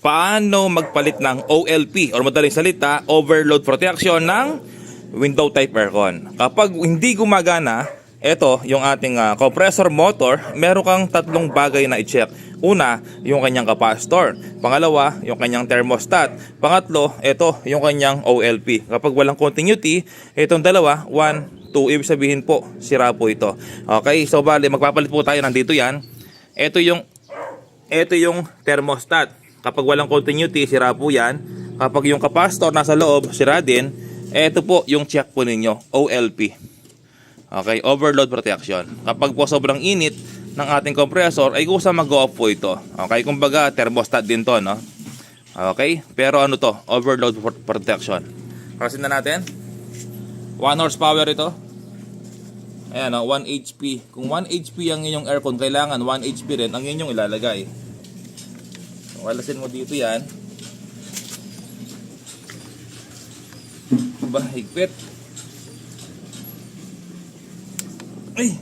paano magpalit ng OLP or madaling salita, overload protection ng window type aircon. Kapag hindi gumagana, ito yung ating compressor motor, meron kang tatlong bagay na i-check. Una, yung kanyang capacitor. Pangalawa, yung kanyang thermostat. Pangatlo, ito yung kanyang OLP. Kapag walang continuity, itong dalawa, 1, 2, ibig sabihin po, sira po ito. Okay, so bali, magpapalit po tayo, nandito yan. Ito yung thermostat. Kapag walang continuity, sira po yan. Kapag yung capacitor nasa loob, sira din. Ito po yung check po ninyo, OLP. Okay, overload protection. Kapag po sobrang init ng ating compressor, ay kusa mag-off po ito. Okay, kumbaga thermostat din to, no? Okay, pero ano to? Overload protection. Krasin na natin. 1 horsepower ito. Ayan, 1 HP. Kung 1 HP ang inyong aircon, kailangan 1 HP rin ang inyong ilalagay. Walasin mo dito yan. Ba, higpit. Ay!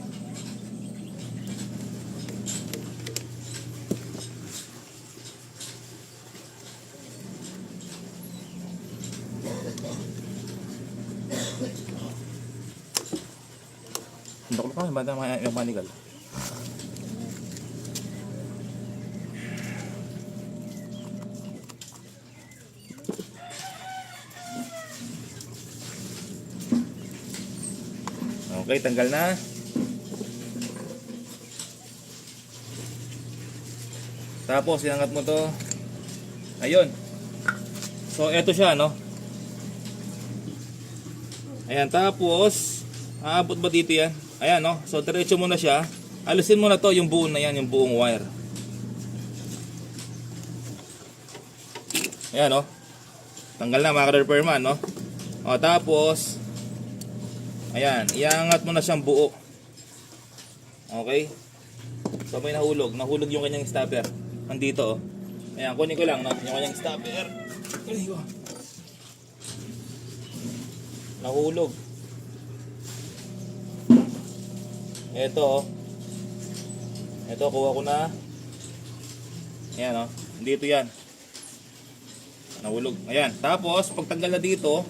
Hindi ko lang banda yung manigal. Okay, tanggal na. Tapos, iangat mo to. Ayun. So, eto siya, no? Ayan, tapos, aabot ba dito yan? Ayan, no? So, diretso mo na siya. Alisin mo na to, yung buo na yan, yung buong wire. Ayan, no? Tanggal na, mga ka-repairman, no? O, tapos, ayan, iangat mo na siyang buo. Okay? So, may nahulog. Nahulog yung kanyang stopper. Nandito, oh. Ayan, kunin ko lang, no? Yung kanyang stopper. Ay, oh. Nahulog. Ito, oh. Ito, kuha ko na. Ayan, oh. Dito yan. Nahulog. Ayan. Tapos, pagtanggal na dito,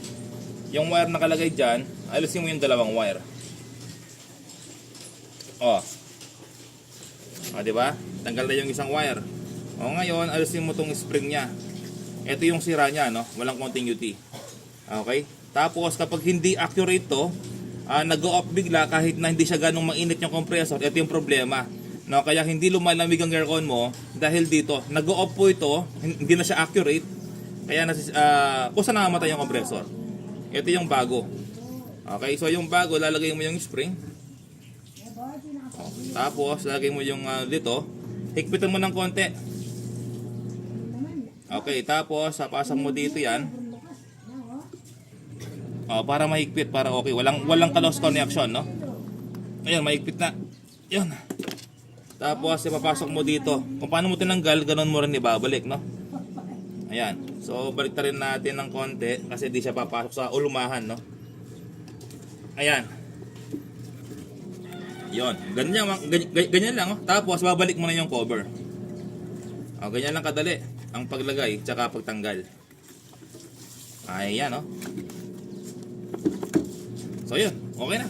yung wire nakalagay dyan, alisin mo yung dalawang wire. Oh. O, diba? Tanggal na yung isang wire. O, ngayon, alisin mo tong spring nya. Ito yung sira nya, no? Walang continuity. Okay? Tapos, kapag hindi accurate to, nag-o-off bigla kahit na hindi siya ganong mainit yung compressor, ito yung problema. No? Kaya hindi lumalamig ang aircon mo dahil dito, nag-o-off po ito, hindi na siya accurate. Kaya, kusa namamatay yung compressor. Ito yung bago. Okay, so yung bago, lalagay mo yung spring. Tapos, lalagay mo yung dito. Higpitan mo ng konti. Okay, tapos, pasang mo dito yan. Para mahigpit, para okay. Walang ka-loss connection, no? Ayan, mahigpit na. Yan. Tapos, ipapasok mo dito. Kung paano mo tinanggal, ganun mo rin ibabalik, no? Ayan. So, balik rin natin ng konti kasi di siya papasok sa ulumahan, no? Ayan. Yon. Ganyan lang, oh. Tapos, babalik mo na yung cover. Ganyan lang kadali ang paglagay tsaka pagtanggal. Ayan, oh. So, yun. Okay na.